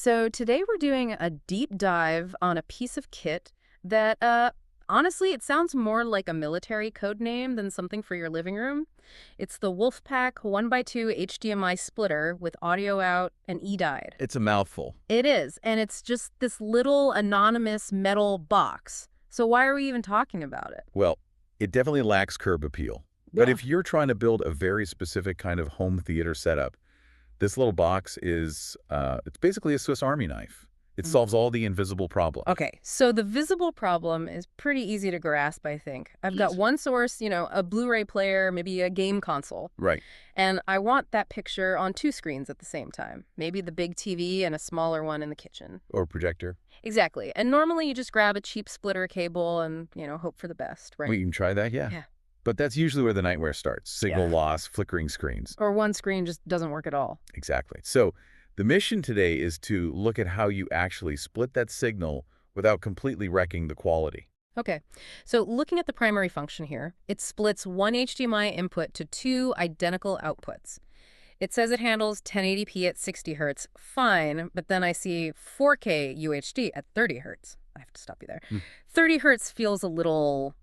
So today we're doing a deep dive on a piece of kit that, honestly, it sounds more like a military code name than something for your living room. It's the WolfPack 1x2 HDMI splitter with audio out and EDID. It's a mouthful. It is, and it's just this little anonymous metal box. So why are we even talking about it? Well, it definitely lacks curb appeal. But if you're trying to build a very specific kind of home theater setup, this little box is, it's basically a Swiss Army knife. It solves all the invisible problems. Okay, so the visible problem is pretty easy to grasp, I think. I've got one source, a Blu-ray player, maybe a game console. Right. And I want that picture on two screens at the same time. Maybe the big TV and a smaller one in the kitchen. Or projector. Exactly. And normally you just grab a cheap splitter cable and, hope for the best, right? We can try that, yeah. Yeah. But that's usually where the nightmare starts. Signal loss, flickering screens. Or one screen just doesn't work at all. Exactly. So the mission today is to look at how you actually split that signal without completely wrecking the quality. Okay, so looking at the primary function here, it splits one HDMI input to two identical outputs. It says it handles 1080p at 60 Hz, fine, but then I see 4K UHD at 30 Hz. I have to stop you there. 30 Hz feels a little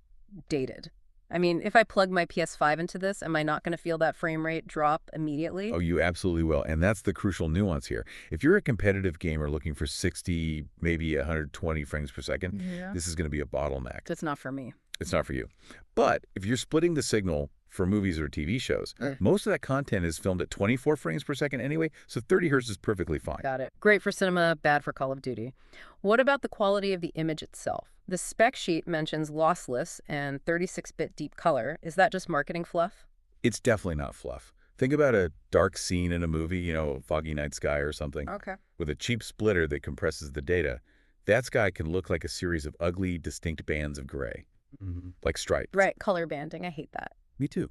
dated. I mean, if I plug my PS5 into this, am I not going to feel that frame rate drop immediately? Oh, you absolutely will. And that's the crucial nuance here. If you're a competitive gamer looking for 60, maybe 120 frames per second, this is going to be a bottleneck. That's not for me. It's not for you. But if you're splitting the signal for movies or TV shows, most of that content is filmed at 24 frames per second anyway, so 30 hertz is perfectly fine. Got it. Great for cinema, bad for Call of Duty. What about the quality of the image itself? The spec sheet mentions lossless and 36-bit deep color. Is that just marketing fluff? It's definitely not fluff. Think about a dark scene in a movie, Foggy Night Sky or something. Okay. With a cheap splitter that compresses the data, that sky can look like a series of ugly, distinct bands of gray. Like stripes. Right, color banding. I hate that. Me too.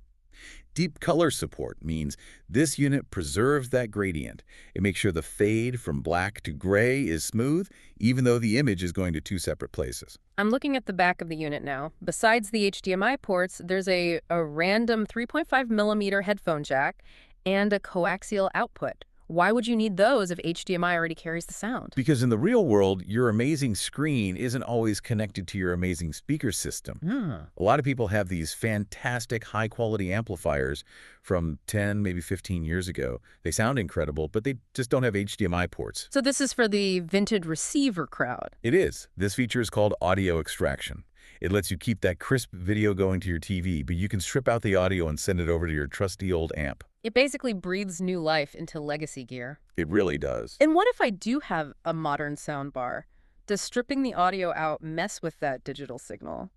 Deep color support means this unit preserves that gradient. It makes sure the fade from black to gray is smooth, even though the image is going to two separate places. I'm looking at the back of the unit now. Besides the HDMI ports, there's a random 3.5 millimeter headphone jack and a coaxial output. Why would you need those if HDMI already carries the sound? Because in the real world, your amazing screen isn't always connected to your amazing speaker system. A lot of people have these fantastic high-quality amplifiers from 10, maybe 15 years ago. They sound incredible, but they just don't have HDMI ports. So this is for the vintage receiver crowd. It is. This feature is called audio extraction. It lets you keep that crisp video going to your TV, but you can strip out the audio and send it over to your trusty old amp. It basically breathes new life into legacy gear. It really does. And what if I do have a modern soundbar? Does stripping the audio out mess with that digital signal?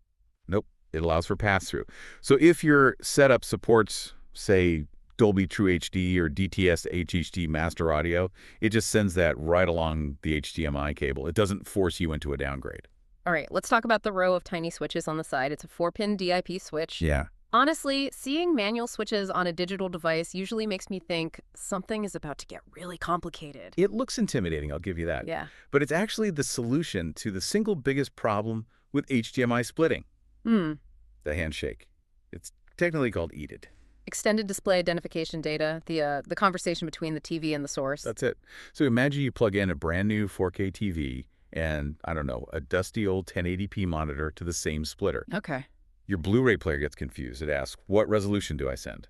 Nope. It allows for pass-through. So if your setup supports, say, Dolby True HD or DTS HHD master audio, it just sends that right along the HDMI cable. It doesn't force you into a downgrade. All right, let's talk about the row of tiny switches on the side. It's a 4-pin DIP switch. Yeah. Honestly, seeing manual switches on a digital device usually makes me think something is about to get really complicated. It looks intimidating, I'll give you that. Yeah. But it's actually the solution to the single biggest problem with HDMI splitting. The handshake. It's technically called EDID. Extended display identification data, the conversation between the TV and the source. That's it. So imagine you plug in a brand new 4K TV and, I don't know, a dusty old 1080p monitor to the same splitter. Okay. Your Blu-ray player gets confused. It asks, what resolution do I send?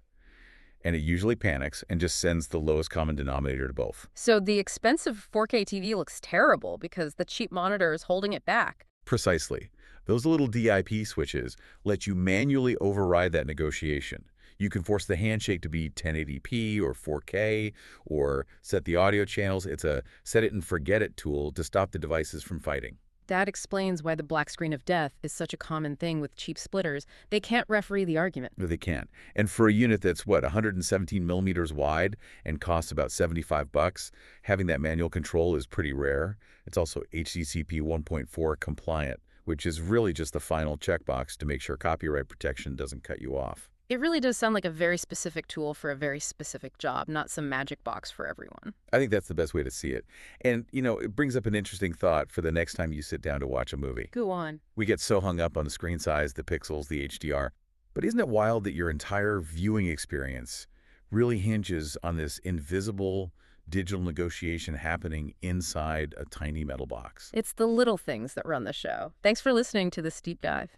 And it usually panics and just sends the lowest common denominator to both. So the expensive 4K TV looks terrible because the cheap monitor is holding it back. Precisely. Those little DIP switches let you manually override that negotiation. You can force the handshake to be 1080p or 4K or set the audio channels. It's a set it and forget it tool to stop the devices from fighting. That explains why the black screen of death is such a common thing with cheap splitters. They can't referee the argument. No, they can't. And for a unit that's, 117 millimeters wide and costs about $75, having that manual control is pretty rare. It's also HDCP 1.4 compliant, which is really just the final checkbox to make sure copyright protection doesn't cut you off. It really does sound like a very specific tool for a very specific job, not some magic box for everyone. I think that's the best way to see it. And, it brings up an interesting thought for the next time you sit down to watch a movie. Go on. We get so hung up on the screen size, the pixels, the HDR. But isn't it wild that your entire viewing experience really hinges on this invisible, digital negotiation happening inside a tiny metal box. It's the little things that run the show. Thanks for listening to this deep dive.